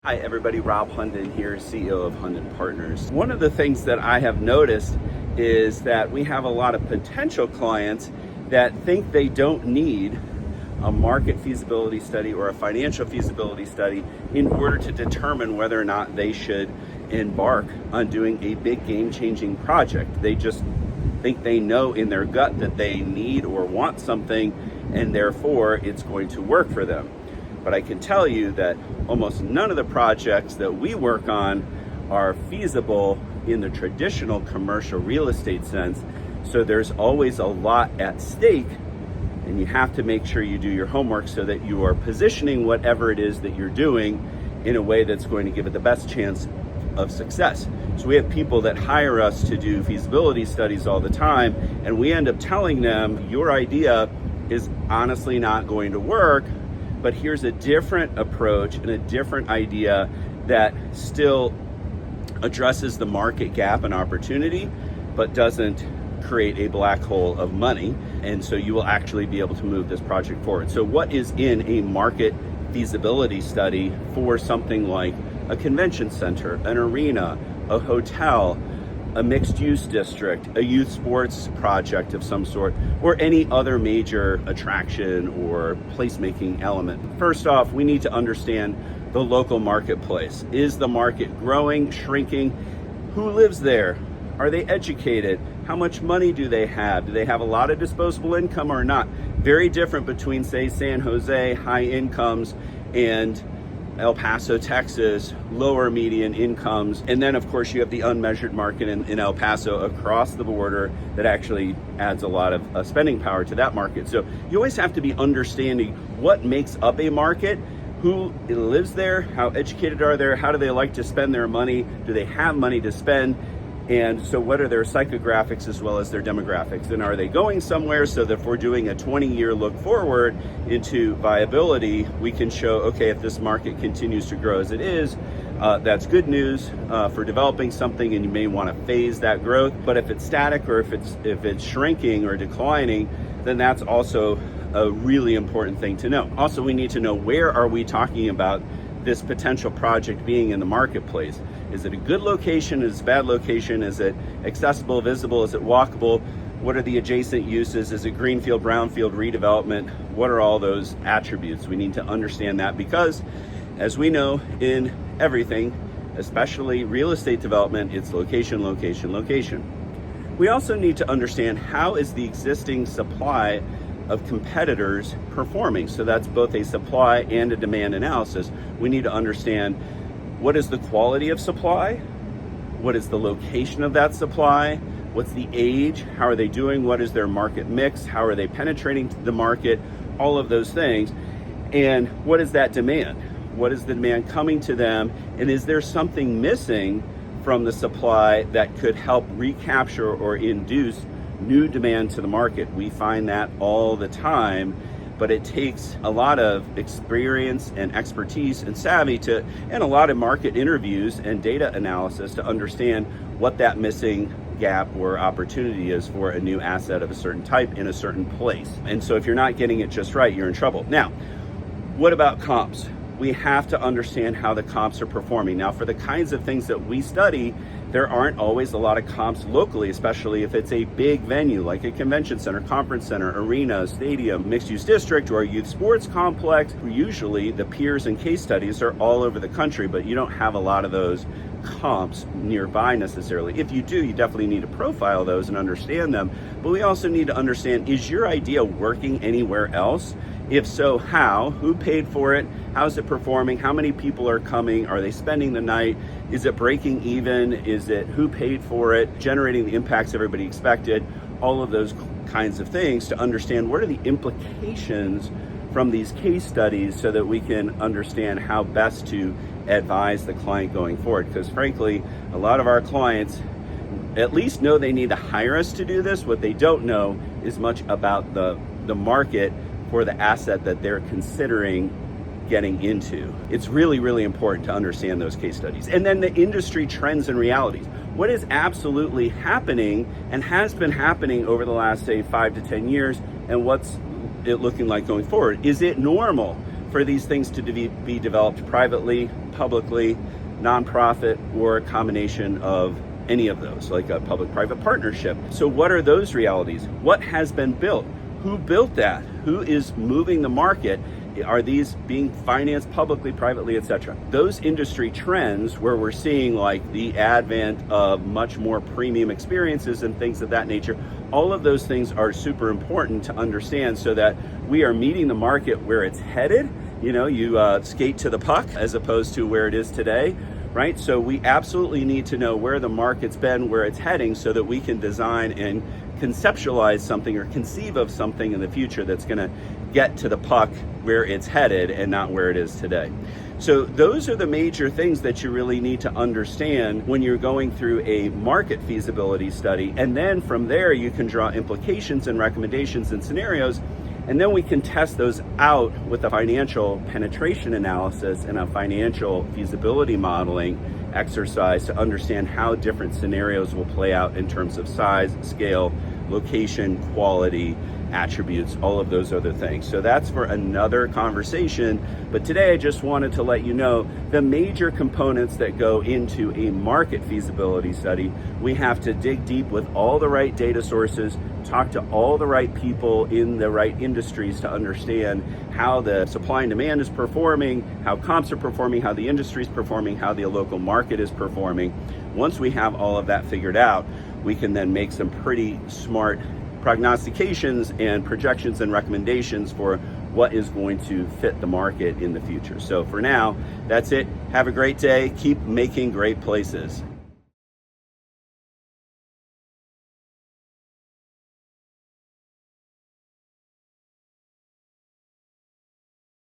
Hi everybody, Rob Hunden here, CEO of Hunden Partners. One of the things that I have noticed is that we have a lot of potential clients that think they don't need a market feasibility study or a financial feasibility study in order to determine whether or not they should embark on doing a big game-changing project. They just think they know in their gut that they need or want something, and therefore it's going to work for them. But I can tell you that almost none of the projects that we work on are feasible in the traditional commercial real estate sense. So there's always a lot at stake, and you have to make sure you do your homework so that you are positioning whatever it is that you're doing in a way that's going to give it the best chance of success. So we have people that hire us to do feasibility studies all the time, and we end up telling them, your idea is honestly not going to work, but here's a different approach and a different idea that still addresses the market gap and opportunity, but doesn't create a black hole of money. And so you will actually be able to move this project forward. So what is in a market feasibility study for something like a convention center, an arena, a hotel, a mixed-use district, a youth sports project of some sort, or any other major attraction or placemaking element? First off, we need to understand the local marketplace. Is the market growing, shrinking? Who lives there? Are they educated? How much money do they have? Do they have a lot of disposable income or not? Very different between, say, San Jose, high incomes, and El Paso, Texas, lower median incomes. And then of course you have the unmeasured market in El Paso across the border that actually adds a lot of spending power to that market. So you always have to be understanding what makes up a market, who lives there, how educated are they, how do they like to spend their money, do they have money to spend? And so what are their psychographics as well as their demographics? And are they going somewhere so that if we're doing a 20-year look forward into viability, we can show, okay, if this market continues to grow as it is, that's good news for developing something, and you may want to phase that growth. But if it's static or if it's shrinking or declining, then that's also a really important thing to know. Also, we need to know, where are we talking about this potential project being in the marketplace? Is it a good location? Is it a bad location? Is it accessible, visible? Is it walkable? What are the adjacent uses? Is it greenfield, brownfield, redevelopment? What are all those attributes? We need to understand that, because as we know in everything, especially real estate development, it's location, location, location. We also need to understand, how is the existing supply of competitors performing? So that's both a supply and a demand analysis. We need to understand, what is the quality of supply? What is the location of that supply? What's the age? How are they doing? What is their market mix? How are they penetrating the market? All of those things. And what is that demand? What is the demand coming to them? And is there something missing from the supply that could help recapture or induce new demand to the market? We find that all the time, but it takes a lot of experience and expertise and savvy and a lot of market interviews and data analysis to understand what that missing gap or opportunity is for a new asset of a certain type in a certain place. And so if you're not getting it just right, you're in trouble. Now, what about comps? We have to understand how the comps are performing. Now, for the kinds of things that we study, there aren't always a lot of comps locally, especially if it's a big venue like a convention center, conference center, arena, stadium, mixed-use district, or a youth sports complex. Usually the peers and case studies are all over the country, but you don't have a lot of those comps nearby necessarily. If you do, you definitely need to profile those and understand them. But we also need to understand, is your idea working anywhere else? If so, how? Who paid for it? How's it performing? How many people are coming? Are they spending the night? Is it breaking even? Is it who paid for it? Generating the impacts everybody expected? All of those kinds of things, to understand what are the implications from these case studies, so that we can understand how best to advise the client going forward. Because frankly, a lot of our clients at least know they need to hire us to do this. What they don't know is much about the market for the asset that they're considering getting into. It's really, really important to understand those case studies. And then the industry trends and realities. What is absolutely happening and has been happening over the last, say, 5 to 10 years, and what's it looking like going forward? Is it normal for these things to be developed privately, publicly, nonprofit, or a combination of any of those, like a public-private partnership. So what are those realities? What has been built? Who built that? Who is moving the market? Are these being financed publicly, privately, etc.? Those industry trends where we're seeing like the advent of much more premium experiences and things of that nature, all of those things are super important to understand so that we are meeting the market where it's headed. You know, you skate to the puck as opposed to where it is today, right? So we absolutely need to know where the market's been, where it's heading, so that we can design and conceptualize something or conceive of something in the future that's going to get to the puck where it's headed and not where it is today. So those are the major things that you really need to understand when you're going through a market feasibility study. And then from there, you can draw implications and recommendations and scenarios. And then we can test those out with a financial penetration analysis and a financial feasibility modeling exercise to understand how different scenarios will play out in terms of size, scale, location, quality, attributes, all of those other things. So that's for another conversation. But today I just wanted to let you know the major components that go into a market feasibility study. We have to dig deep with all the right data sources, talk to all the right people in the right industries to understand how the supply and demand is performing, how comps are performing, how the industry is performing, how the local market is performing. Once we have all of that figured out, we can then make some pretty smart prognostications and projections and recommendations for what is going to fit the market in the future. So for now, that's it. Have a great day. Keep making great places.